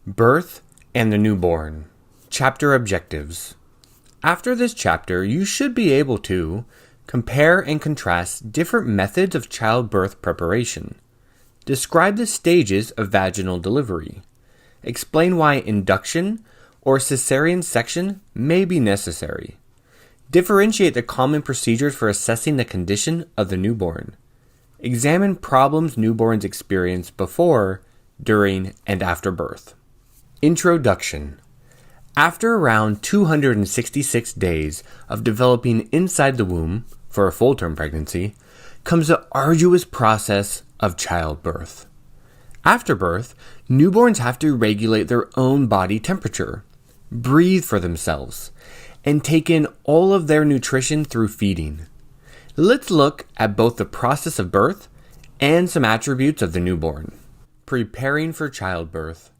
Birth and the Newborn. Chapter Objectives. After this chapter, you should be able to compare and contrast different methods of childbirth preparation, describe the stages of vaginal delivery, explain why induction or cesarean section may be necessary, differentiate the common procedures for assessing the condition of the newborn, examine problems newborns experience before, during, and after birth. Introduction. After around 266 days of developing inside the womb for a full-term pregnancy, comes the arduous process of childbirth. After birth, newborns have to regulate their own body temperature, breathe for themselves, and take in all of their nutrition through feeding. Let's look at both the process of birth and some attributes of the newborn. Preparing for childbirth.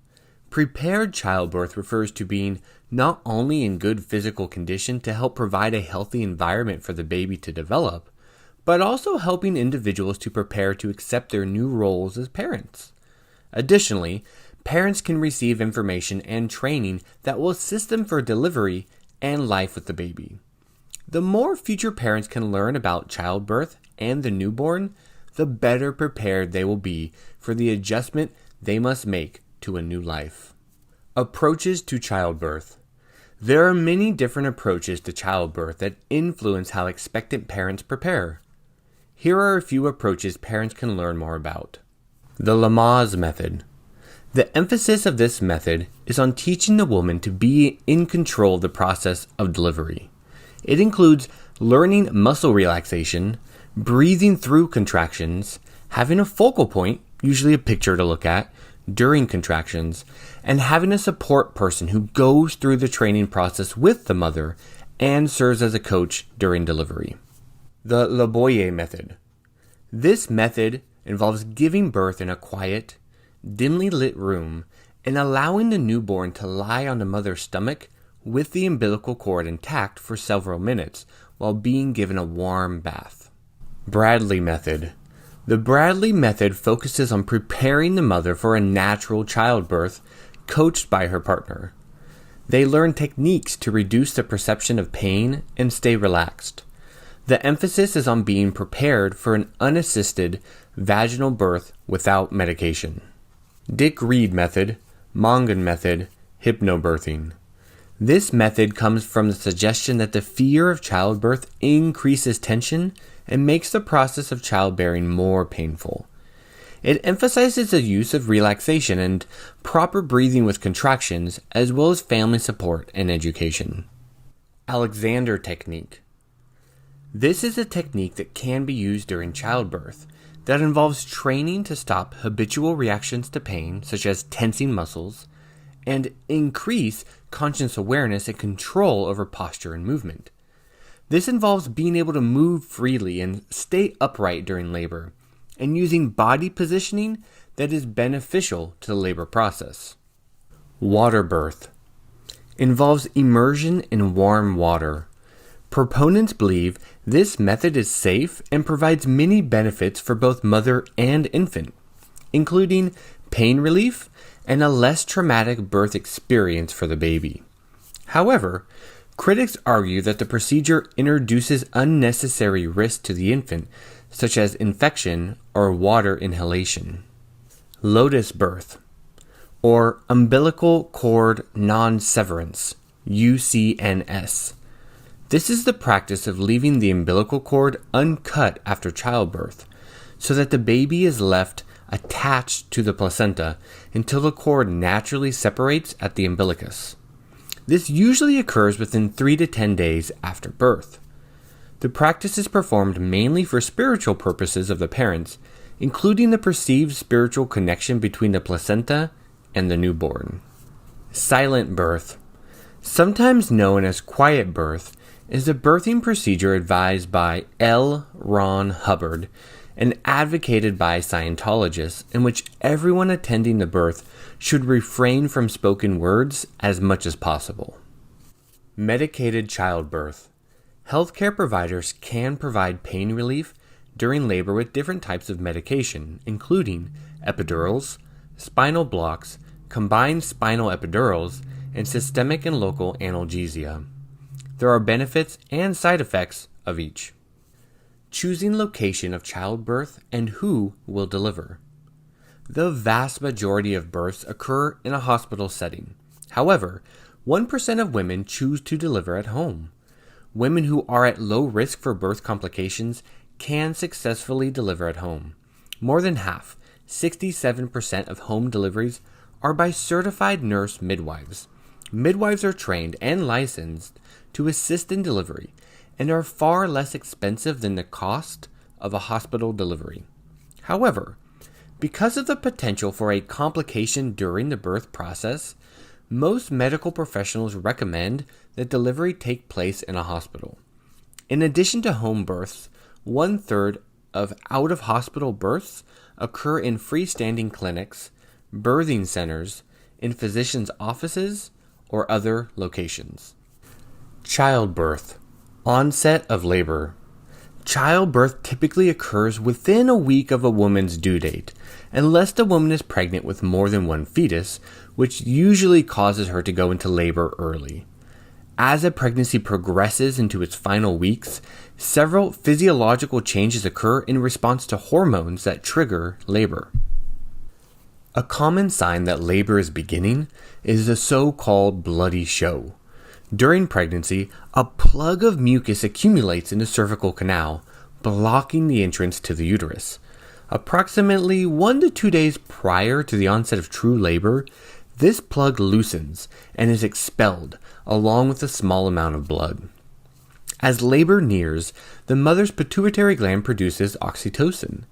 Prepared childbirth refers to being not only in good physical condition to help provide a healthy environment for the baby to develop, but also helping individuals to prepare to accept their new roles as parents. Additionally, parents can receive information and training that will assist them for delivery and life with the baby. The more future parents can learn about childbirth and the newborn, the better prepared they will be for the adjustment they must make to a new life. Approaches to childbirth. There are many different approaches to childbirth that influence how expectant parents prepare. Here are a few approaches parents can learn more about. The Lamaze method. The emphasis of this method is on teaching the woman to be in control of the process of delivery. It includes learning muscle relaxation, breathing through contractions, having a focal point, usually a picture to look at, during contractions, and having a support person who goes through the training process with the mother and serves as a coach during delivery. The Le Boyer method. This method involves giving birth in a quiet, dimly lit room and allowing the newborn to lie on the mother's stomach with the umbilical cord intact for several minutes while being given a warm bath. Bradley method. The Bradley method focuses on preparing the mother for a natural childbirth, coached by her partner. They learn techniques to reduce the perception of pain and stay relaxed. The emphasis is on being prepared for an unassisted vaginal birth without medication. Dick Reed method, Mongan method, hypnobirthing. This method comes from the suggestion that the fear of childbirth increases tension and makes the process of childbearing more painful. It emphasizes the use of relaxation and proper breathing with contractions, as well as family support and education. Alexander technique. This is a technique that can be used during childbirth that involves training to stop habitual reactions to pain, such as tensing muscles, and increase conscious awareness and control over posture and movement. This involves being able to move freely and stay upright during labor, and using body positioning that is beneficial to the labor process. Water birth involves immersion in warm water. Proponents believe this method is safe and provides many benefits for both mother and infant, including pain relief and a less traumatic birth experience for the baby. However, critics argue that the procedure introduces unnecessary risk to the infant, such as infection or water inhalation. Lotus birth, or umbilical cord non-severance, UCNS. This is the practice of leaving the umbilical cord uncut after childbirth, so that the baby is left attached to the placenta until the cord naturally separates at the umbilicus. This usually occurs within 3 to 10 days after birth. The practice is performed mainly for spiritual purposes of the parents, including the perceived spiritual connection between the placenta and the newborn. Silent birth, sometimes known as quiet birth, is a birthing procedure advised by L. Ron Hubbard and advocated by Scientologists, in which everyone attending the birth should refrain from spoken words as much as possible. Medicated childbirth. Healthcare providers can provide pain relief during labor with different types of medication, including epidurals, spinal blocks, combined spinal epidurals, and systemic and local analgesia. There are benefits and side effects of each. Choosing location of childbirth and who will deliver. The vast majority of births occur in a hospital setting. However, 1% of women choose to deliver at home. Women who are at low risk for birth complications can successfully deliver at home. More than half, 67% of home deliveries are by certified nurse midwives. Midwives are trained and licensed to assist in delivery and are far less expensive than the cost of a hospital delivery. However, because of the potential for a complication during the birth process, most medical professionals recommend that delivery take place in a hospital. In addition to home births, 1/3 of out-of-hospital births occur in freestanding clinics, birthing centers, in physicians' offices, or other locations. Childbirth. Onset of labor. Childbirth typically occurs within a week of a woman's due date, unless the woman is pregnant with more than one fetus, which usually causes her to go into labor early. As a pregnancy progresses into its final weeks, several physiological changes occur in response to hormones that trigger labor. A common sign that labor is beginning is the so-called bloody show. During pregnancy, a plug of mucus accumulates in the cervical canal, blocking the entrance to the uterus. Approximately 1 to 2 days prior to the onset of true labor, this plug loosens and is expelled along with a small amount of blood. As labor nears, the mother's pituitary gland produces oxytocin.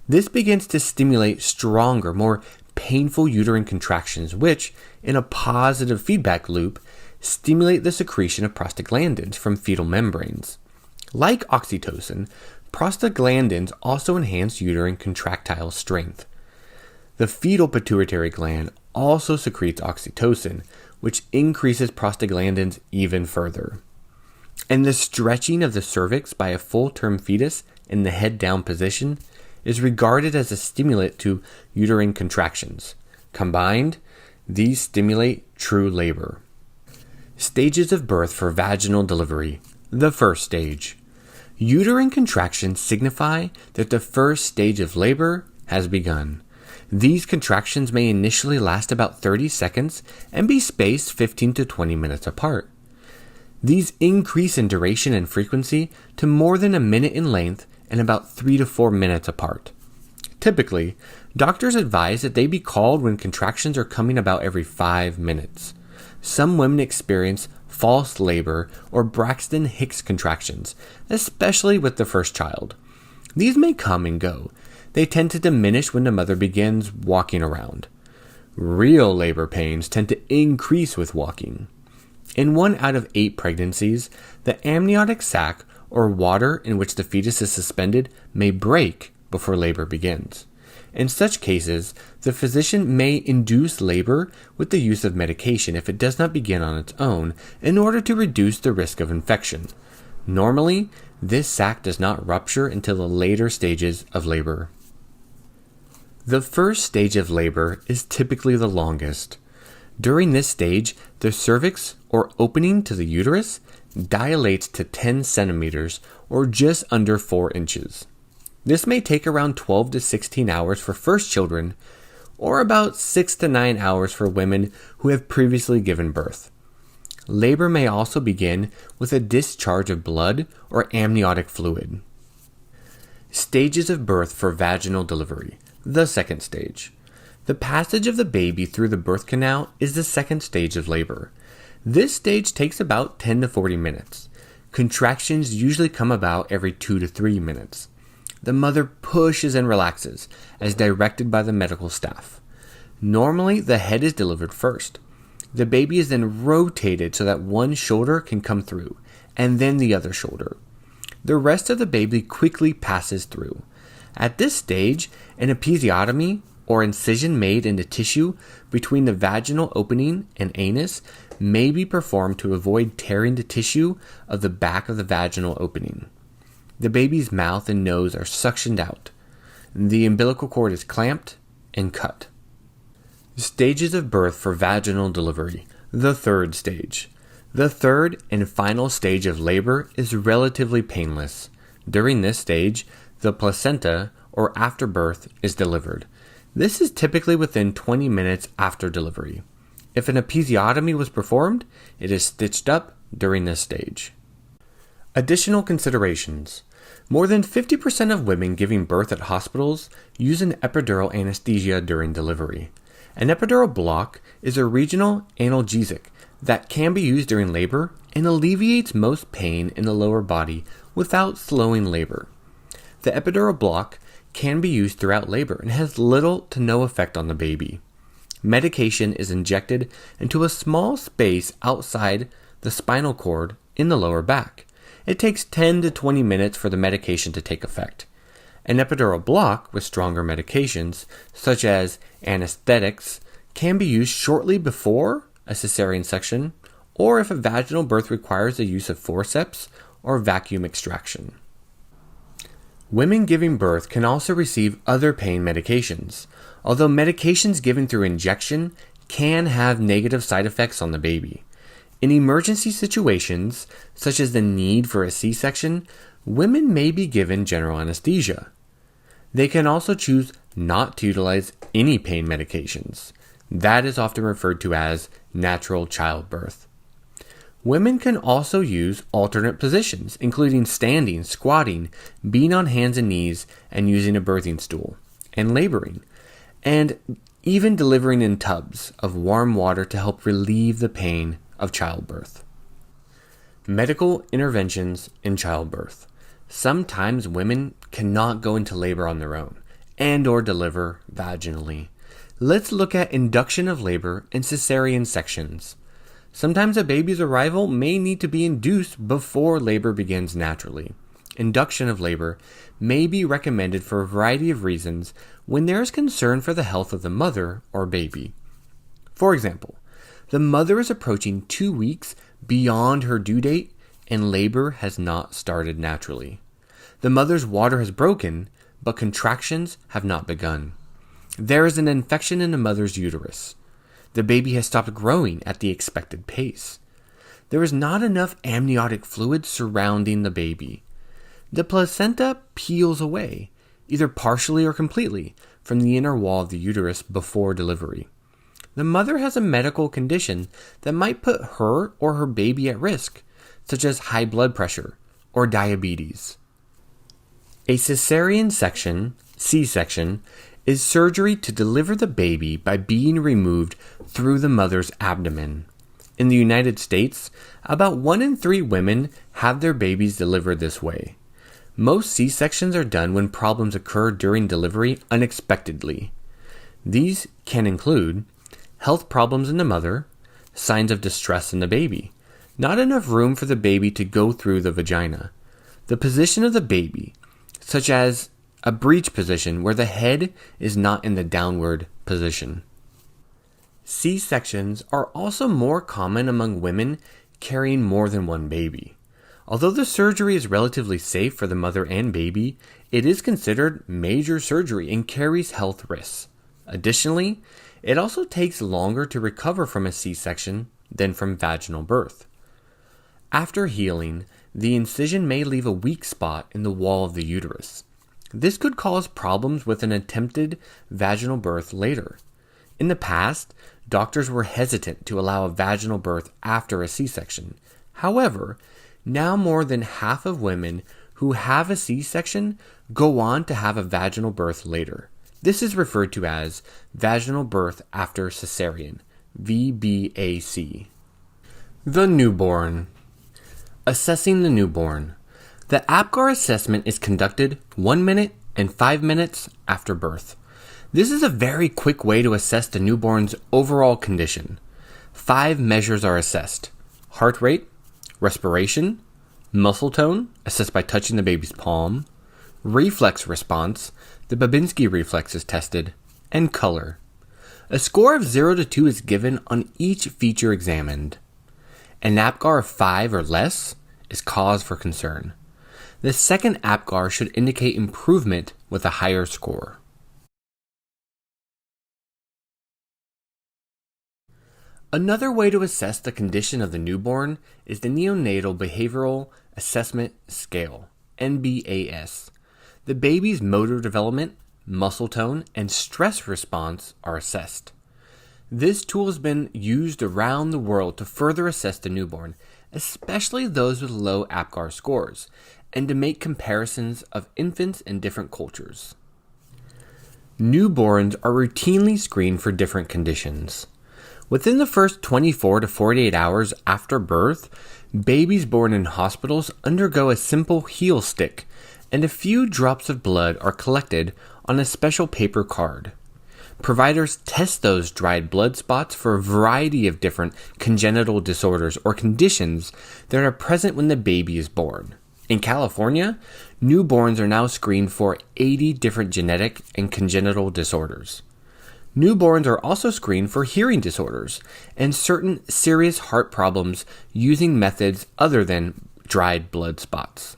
This begins to stimulate stronger, more painful uterine contractions, which, in a positive feedback loop, stimulate the secretion of prostaglandins from fetal membranes. Like oxytocin, prostaglandins also enhance uterine contractile strength. The fetal pituitary gland also secretes oxytocin, which increases prostaglandins even further. And the stretching of the cervix by a full-term fetus in the head-down position is regarded as a stimulant to uterine contractions. Combined, these stimulate true labor. Stages of birth for vaginal delivery. The first stage. Uterine contractions signify that the first stage of labor has begun. These contractions may initially last about 30 seconds and be spaced 15 to 20 minutes apart. These increase in duration and frequency to more than a minute in length and about 3 to 4 minutes apart. Typically, doctors advise that they be called when contractions are coming about every 5 minutes. Some women experience false labor or Braxton Hicks contractions, especially with the first child. These may come and go. They tend to diminish when the mother begins walking around. Real labor pains tend to increase with walking. In 1 out of 8 pregnancies, the amniotic sac, or water in which the fetus is suspended, may break before labor begins. In such cases, the physician may induce labor with the use of medication if it does not begin on its own in order to reduce the risk of infection. Normally, this sac does not rupture until the later stages of labor. The first stage of labor is typically the longest. During this stage, the cervix, or opening to the uterus, dilates to 10 centimeters, or just under 4 inches. This may take around 12 to 16 hours for first children, or about 6 to 9 hours for women who have previously given birth. Labor may also begin with a discharge of blood or amniotic fluid. Stages of birth for vaginal delivery. The second stage. The passage of the baby through the birth canal is the second stage of labor. This stage takes about 10 to 40 minutes. Contractions usually come about every 2 to 3 minutes. The mother pushes and relaxes, as directed by the medical staff. Normally, the head is delivered first. The baby is then rotated so that one shoulder can come through, and then the other shoulder. The rest of the baby quickly passes through. At this stage, an episiotomy, or incision made in the tissue between the vaginal opening and anus, may be performed to avoid tearing the tissue of the back of the vaginal opening. The baby's mouth and nose are suctioned out. The umbilical cord is clamped and cut. Stages of birth for vaginal delivery. The third stage. The third and final stage of labor is relatively painless. During this stage, the placenta, or afterbirth, is delivered. This is typically within 20 minutes after delivery. If an episiotomy was performed, it is stitched up during this stage. Additional considerations. More than 50% of women giving birth at hospitals use an epidural anesthesia during delivery. An epidural block is a regional analgesic that can be used during labor and alleviates most pain in the lower body without slowing labor. The epidural block can be used throughout labor and has little to no effect on the baby. Medication is injected into a small space outside the spinal cord in the lower back. It takes 10 to 20 minutes for the medication to take effect. An epidural block with stronger medications, such as anesthetics, can be used shortly before a cesarean section or if a vaginal birth requires the use of forceps or vacuum extraction. Women giving birth can also receive other pain medications, although medications given through injection can have negative side effects on the baby. In emergency situations, such as the need for a C-section, women may be given general anesthesia. They can also choose not to utilize any pain medications. That is often referred to as natural childbirth. Women can also use alternate positions, including standing, squatting, being on hands and knees, and using a birthing stool, and laboring, and even delivering in tubs of warm water to help relieve the pain of childbirth. Medical interventions in childbirth. Sometimes women cannot go into labor on their own and/or deliver vaginally. Let's look at induction of labor and cesarean sections. Sometimes a baby's arrival may need to be induced before labor begins naturally. Induction of labor may be recommended for a variety of reasons when there is concern for the health of the mother or baby. For example, the mother is approaching 2 weeks beyond her due date and labor has not started naturally. The mother's water has broken, but contractions have not begun. There is an infection in the mother's uterus. The baby has stopped growing at the expected pace. There is not enough amniotic fluid surrounding the baby. The placenta peels away, either partially or completely, from the inner wall of the uterus before delivery. The mother has a medical condition that might put her or her baby at risk, such as high blood pressure or diabetes. A cesarean section, C-section, is surgery to deliver the baby by being removed through the mother's abdomen. In the United States, about 1 in 3 women have their babies delivered this way. Most C-sections are done when problems occur during delivery unexpectedly. These can include health problems in the mother, signs of distress in the baby, not enough room for the baby to go through the vagina, the position of the baby, such as a breech position where the head is not in the downward position. C-sections are also more common among women carrying more than one baby. Although the surgery is relatively safe for the mother and baby, it is considered major surgery and carries health risks. Additionally, it also takes longer to recover from a C-section than from vaginal birth. After healing, the incision may leave a weak spot in the wall of the uterus. This could cause problems with an attempted vaginal birth later. In the past, doctors were hesitant to allow a vaginal birth after a C-section. However, now more than half of women who have a C-section go on to have a vaginal birth later. This is referred to as vaginal birth after cesarean, VBAC. The newborn. Assessing the newborn. The APGAR assessment is conducted 1 minute and 5 minutes after birth. This is a very quick way to assess the newborn's overall condition. 5 measures are assessed: heart rate, respiration, muscle tone, assessed by touching the baby's palm, reflex response, the Babinski reflex is tested, and color. A score of 0 to 2 is given on each feature examined. An APGAR of 5 or less is cause for concern. The second APGAR should indicate improvement with a higher score. Another way to assess the condition of the newborn is the Neonatal Behavioral Assessment Scale, NBAS. The baby's motor development, muscle tone, and stress response are assessed. This tool has been used around the world to further assess the newborn, especially those with low APGAR scores, and to make comparisons of infants in different cultures. Newborns are routinely screened for different conditions. Within the first 24 to 48 hours after birth, babies born in hospitals undergo a simple heel stick, and a few drops of blood are collected on a special paper card. Providers test those dried blood spots for a variety of different congenital disorders or conditions that are present when the baby is born. In California, newborns are now screened for 80 different genetic and congenital disorders. Newborns are also screened for hearing disorders and certain serious heart problems using methods other than dried blood spots.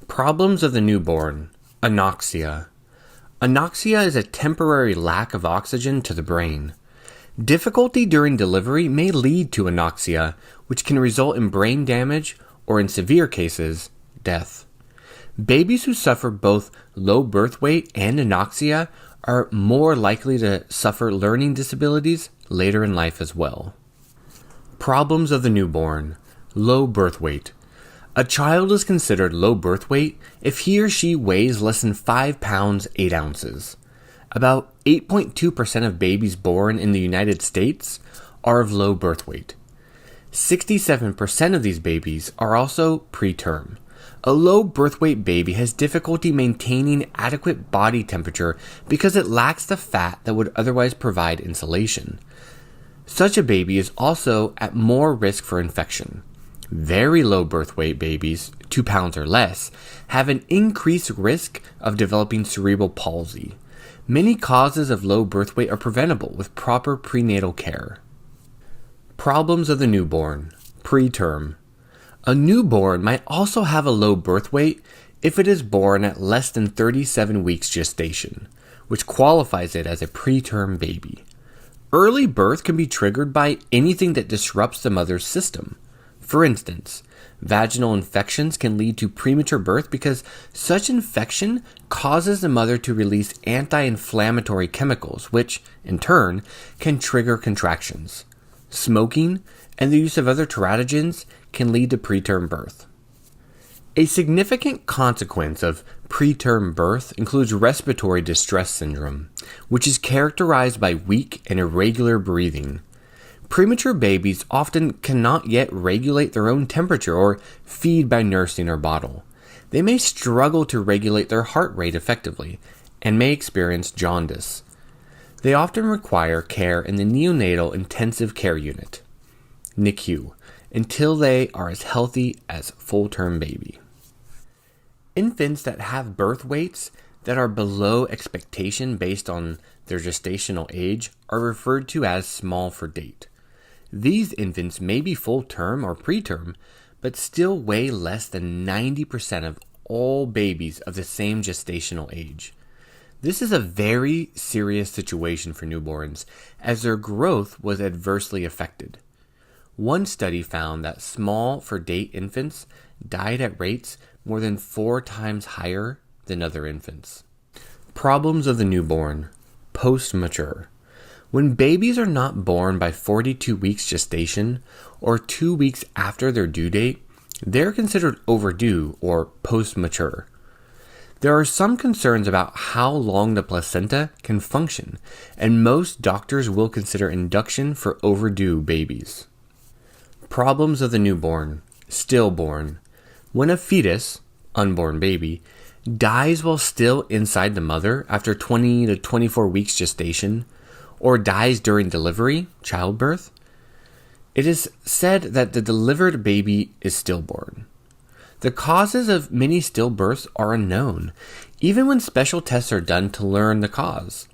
Problems of the newborn. Anoxia. Anoxia is a temporary lack of oxygen to the brain. Difficulty during delivery may lead to anoxia, which can result in brain damage or, in severe cases, death. Babies who suffer both low birth weight and anoxia are more likely to suffer learning disabilities later in life as well. Problems of the newborn. Low birth weight. A child is considered low birth weight if he or she weighs less than 5 pounds 8 ounces. About 8.2% of babies born in the United States are of low birth weight. 67% of these babies are also preterm. A low birth weight baby has difficulty maintaining adequate body temperature because it lacks the fat that would otherwise provide insulation. Such a baby is also at more risk for infection. Very low birth weight babies, 2 pounds or less, have an increased risk of developing cerebral palsy. Many causes of low birth weight are preventable with proper prenatal care. Problems of the newborn. Preterm. A newborn might also have a low birth weight if it is born at less than 37 weeks gestation, which qualifies it as a preterm baby. Early birth can be triggered by anything that disrupts the mother's system. For instance, vaginal infections can lead to premature birth because such infection causes the mother to release anti-inflammatory chemicals, which, in turn, can trigger contractions. Smoking and the use of other teratogens can lead to preterm birth. A significant consequence of preterm birth includes respiratory distress syndrome, which is characterized by weak and irregular breathing. Premature babies often cannot yet regulate their own temperature or feed by nursing or bottle. They may struggle to regulate their heart rate effectively and may experience jaundice. They often require care in the neonatal intensive care unit, NICU, until they are as healthy as full-term baby. Infants that have birth weights that are below expectation based on their gestational age are referred to as small for date. These infants may be full-term or preterm, but still weigh less than 90% of all babies of the same gestational age. This is a very serious situation for newborns, as their growth was adversely affected. One study found that small for date infants died at rates more than 4 times higher than other infants. Problems of the newborn. Post-mature. When babies are not born by 42 weeks gestation or 2 weeks after their due date, they're considered overdue or post-mature. There are some concerns about how long the placenta can function, and most doctors will consider induction for overdue babies. Problems of the newborn. Stillborn. When a fetus, unborn baby, dies while still inside the mother after 20 to 24 weeks gestation, or dies during delivery, childbirth, it is said that the delivered baby is stillborn. The causes of many stillbirths are unknown, even when special tests are done to learn the cause.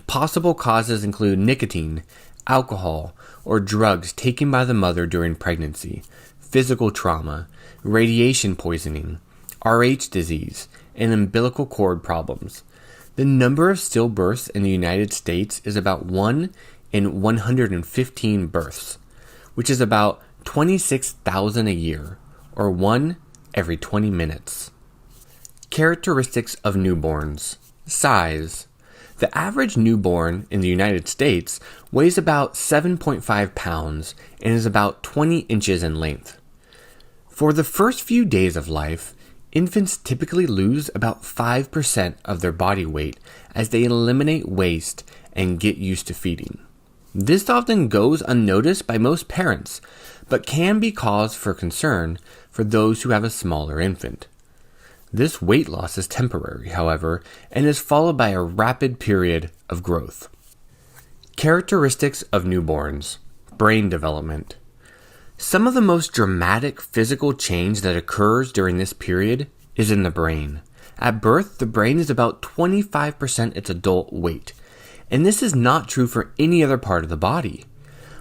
Possible causes include nicotine, alcohol, or drugs taken by the mother during pregnancy, physical trauma, radiation poisoning, Rh disease, and umbilical cord problems. The number of stillbirths in the United States is about 1 in 115 births, which is about 26,000 a year, or 1 every 20 minutes. Characteristics of newborns. Size. The average newborn in the United States weighs about 7.5 pounds and is about 20 inches in length. For the first few days of life, infants typically lose about 5% of their body weight as they eliminate waste and get used to feeding. This often goes unnoticed by most parents, but can be cause for concern for those who have a smaller infant. This weight loss is temporary, however, and is followed by a rapid period of growth. Characteristics of newborns. Brain development. Some of the most dramatic physical change that occurs during this period is in the brain. At birth, the brain is about 25% its adult weight, and this is not true for any other part of the body.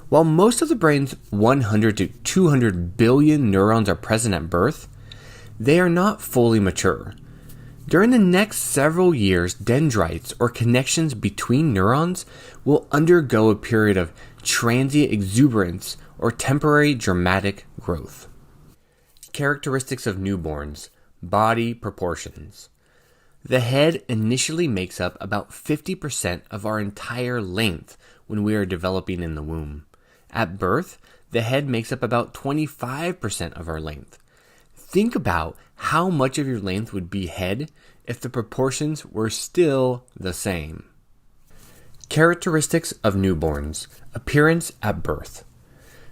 While most of the brain's 100 to 200 billion neurons are present at birth, they are not fully mature. During the next several years, dendrites, or connections between neurons, will undergo a period of transient exuberance or temporary dramatic growth. Characteristics of newborns. Body proportions. The head initially makes up about 50% of our entire length when we are developing in the womb. At birth, the head makes up about 25% of our length. Think about how much of your length would be head if the proportions were still the same. Characteristics of newborns. Appearance at birth.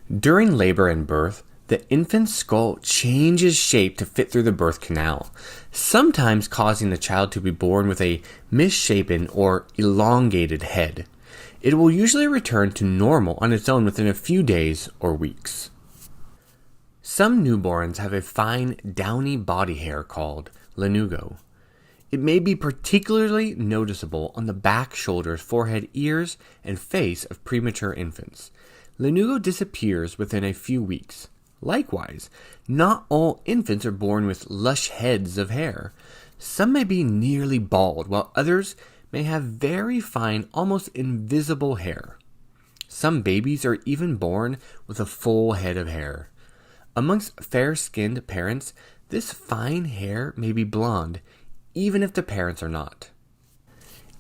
During labor and birth, the infant's skull changes shape to fit through the birth canal, sometimes causing the child to be born with a misshapen or elongated head. It will usually return to normal on its own within a few days or weeks. Some newborns have a fine, downy body hair called lanugo. It may be particularly noticeable on the back, shoulders, forehead, ears, and face of premature infants. Lanugo disappears within a few weeks. Likewise, not all infants are born with lush heads of hair. Some may be nearly bald, while others may have very fine, almost invisible hair. Some babies are even born with a full head of hair. Amongst fair-skinned parents, this fine hair may be blonde, even if the parents are not.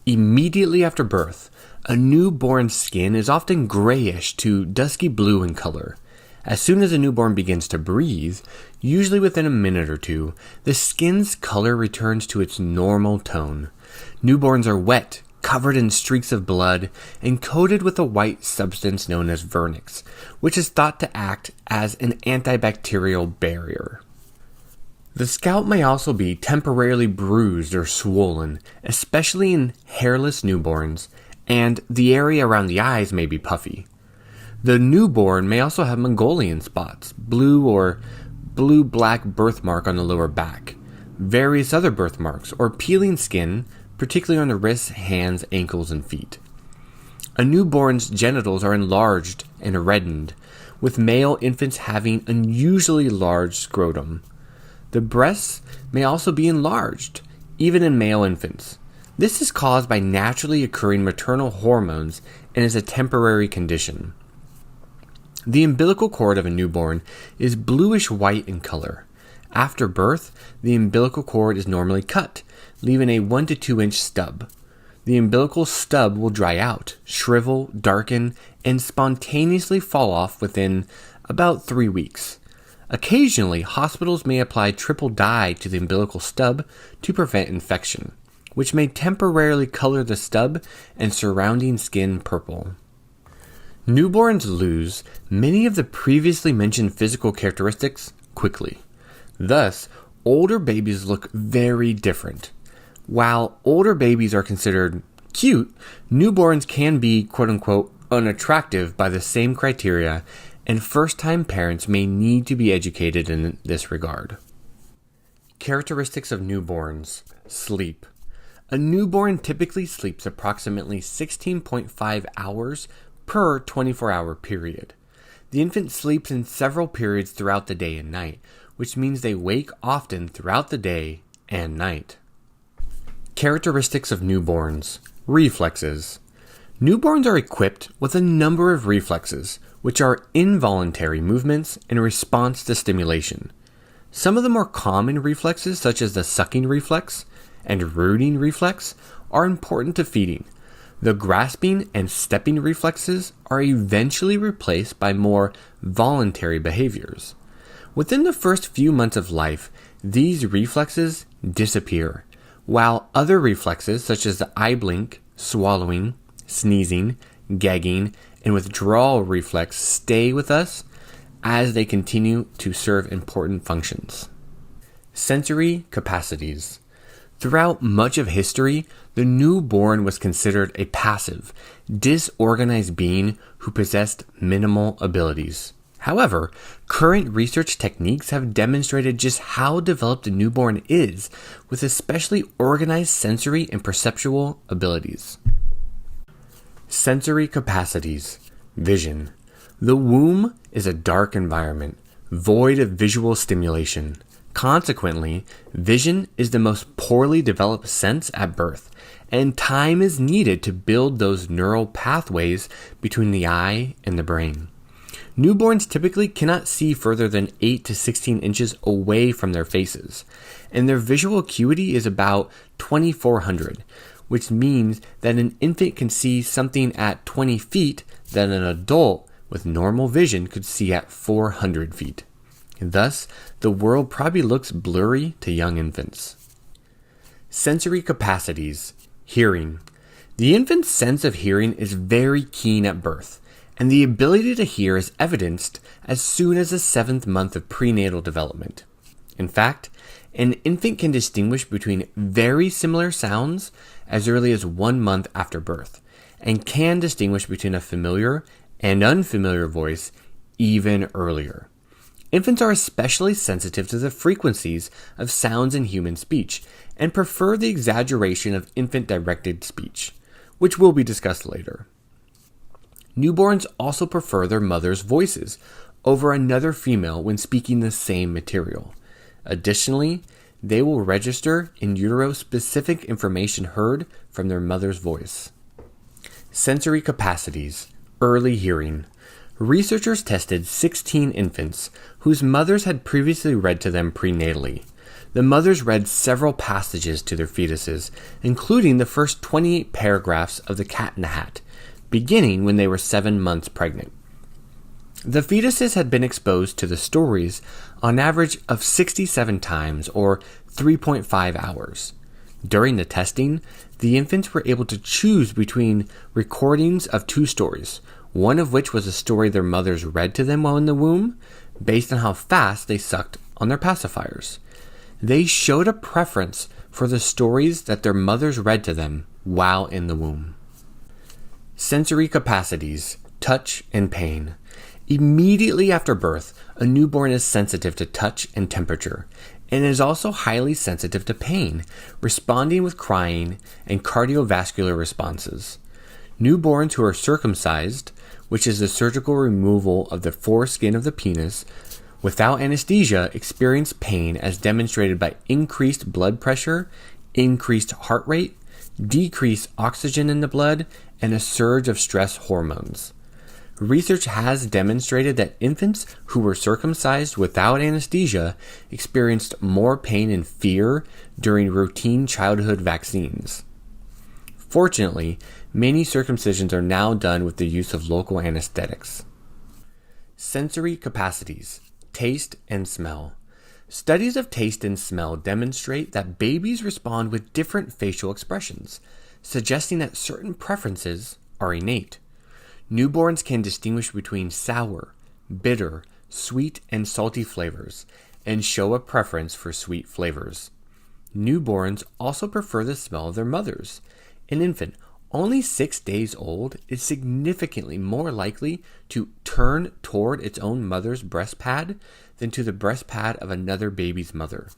Immediately after birth, a newborn's skin is often grayish to dusky blue in color. As soon as a newborn begins to breathe, usually within a minute or two, the skin's color returns to its normal tone. Newborns are wet, covered in streaks of blood, and coated with a white substance known as vernix, which is thought to act as an antibacterial barrier. The scalp may also be temporarily bruised or swollen, especially in hairless newborns, and the area around the eyes may be puffy. The newborn may also have Mongolian spots, blue or blue-black birthmark on the lower back, various other birthmarks, or peeling skin, particularly on the wrists, hands, ankles, and feet. A newborn's genitals are enlarged and reddened, with male infants having unusually large scrotum. The breasts may also be enlarged, even in male infants. This is caused by naturally occurring maternal hormones and is a temporary condition. The umbilical cord of a newborn is bluish-white in color. After birth, the umbilical cord is normally cut, leaving a 1 to 2 inch stub. The umbilical stub will dry out, shrivel, darken, and spontaneously fall off within about 3 weeks. Occasionally, hospitals may apply triple dye to the umbilical stub to prevent infection, which may temporarily color the stub and surrounding skin purple. Newborns lose many of the previously mentioned physical characteristics quickly. Thus, older babies look very different. While older babies are considered cute, newborns can be quote-unquote unattractive by the same criteria, and first-time parents may need to be educated in this regard. Characteristics of newborns. Sleep. A newborn typically sleeps approximately 16.5 hours per 24-hour period. The infant sleeps in several periods throughout the day and night, which means they wake often throughout the day and night. Characteristics of newborns. Reflexes. Newborns are equipped with a number of reflexes, which are involuntary movements in response to stimulation. Some of the more common reflexes, such as the sucking reflex and rooting reflex, are important to feeding. The grasping and stepping reflexes are eventually replaced by more voluntary behaviors. Within the first few months of life, these reflexes disappear, while other reflexes such as the eye blink, swallowing, sneezing, gagging, and withdrawal reflex stay with us as they continue to serve important functions. Sensory capacities. Throughout much of history, the newborn was considered a passive, disorganized being who possessed minimal abilities. However, current research techniques have demonstrated just how developed a newborn is, with especially organized sensory and perceptual abilities. Sensory capacities. Vision. The womb is a dark environment, void of visual stimulation. Consequently, vision is the most poorly developed sense at birth, and time is needed to build those neural pathways between the eye and the brain. Newborns typically cannot see further than 8 to 16 inches away from their faces, and their visual acuity is about 2400, which means that an infant can see something at 20 feet that an adult with normal vision could see at 400 feet. Thus, the world probably looks blurry to young infants. Sensory capacities. Hearing. The infant's sense of hearing is very keen at birth, and the ability to hear is evidenced as soon as the 7th month of prenatal development. In fact, an infant can distinguish between very similar sounds as early as 1 month after birth, and can distinguish between a familiar and unfamiliar voice even earlier. Infants are especially sensitive to the frequencies of sounds in human speech and prefer the exaggeration of infant-directed speech, which will be discussed later. Newborns also prefer their mother's voices over another female when speaking the same material. Additionally, they will register in utero specific information heard from their mother's voice. Sensory capacities. Early hearing. Researchers tested 16 infants whose mothers had previously read to them prenatally. The mothers read several passages to their fetuses, including the first 28 paragraphs of The Cat in the Hat, beginning when they were 7 months pregnant. The fetuses had been exposed to the stories on average of 67 times, or 3.5 hours. During the testing, the infants were able to choose between recordings of 2 stories, one of which was a story their mothers read to them while in the womb, based on how fast they sucked on their pacifiers. They showed a preference for the stories that their mothers read to them while in the womb. Sensory capacities. Touch and pain. Immediately after birth, a newborn is sensitive to touch and temperature, and is also highly sensitive to pain, responding with crying and cardiovascular responses. Newborns who are circumcised, which is the surgical removal of the foreskin of the penis, without anesthesia experience pain as demonstrated by increased blood pressure, increased heart rate, decreased oxygen in the blood, and a surge of stress hormones. Research has demonstrated that infants who were circumcised without anesthesia experienced more pain and fear during routine childhood vaccines. Fortunately, many circumcisions are now done with the use of local anesthetics. Sensory capacities. Taste and smell. Studies of taste and smell demonstrate that babies respond with different facial expressions, suggesting that certain preferences are innate. Newborns can distinguish between sour, bitter, sweet, and salty flavors, and show a preference for sweet flavors. Newborns also prefer the smell of their mothers. An infant only 6 days old is significantly more likely to turn toward its own mother's breast pad than to the breast pad of another baby's mother.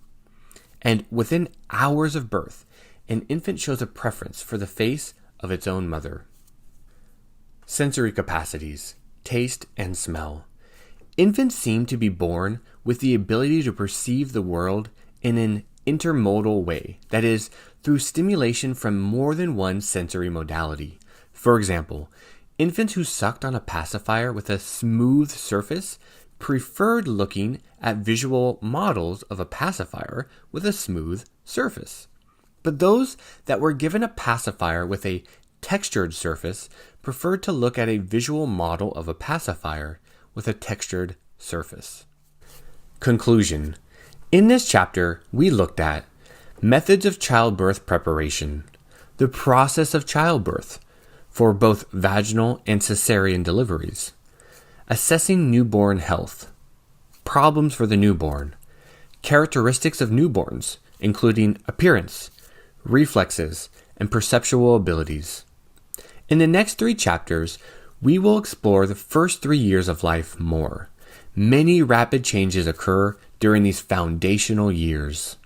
And within hours of birth, an infant shows a preference for the face of its own mother. Sensory capacities. Taste and smell. Infants seem to be born with the ability to perceive the world in an intermodal way, that is, through stimulation from more than one sensory modality: For example, infants who sucked on a pacifier with a smooth surface preferred looking at visual models of a pacifier with a smooth surface. But those that were given a pacifier with a textured surface preferred to look at a visual model of a pacifier with a textured surface. Conclusion. In this chapter, we looked at methods of childbirth preparation, the process of childbirth for both vaginal and cesarean deliveries, assessing newborn health, problems for the newborn, characteristics of newborns, including appearance, reflexes, and perceptual abilities. In the next 3 chapters, we will explore the first 3 years of life more. Many rapid changes occur during these foundational years.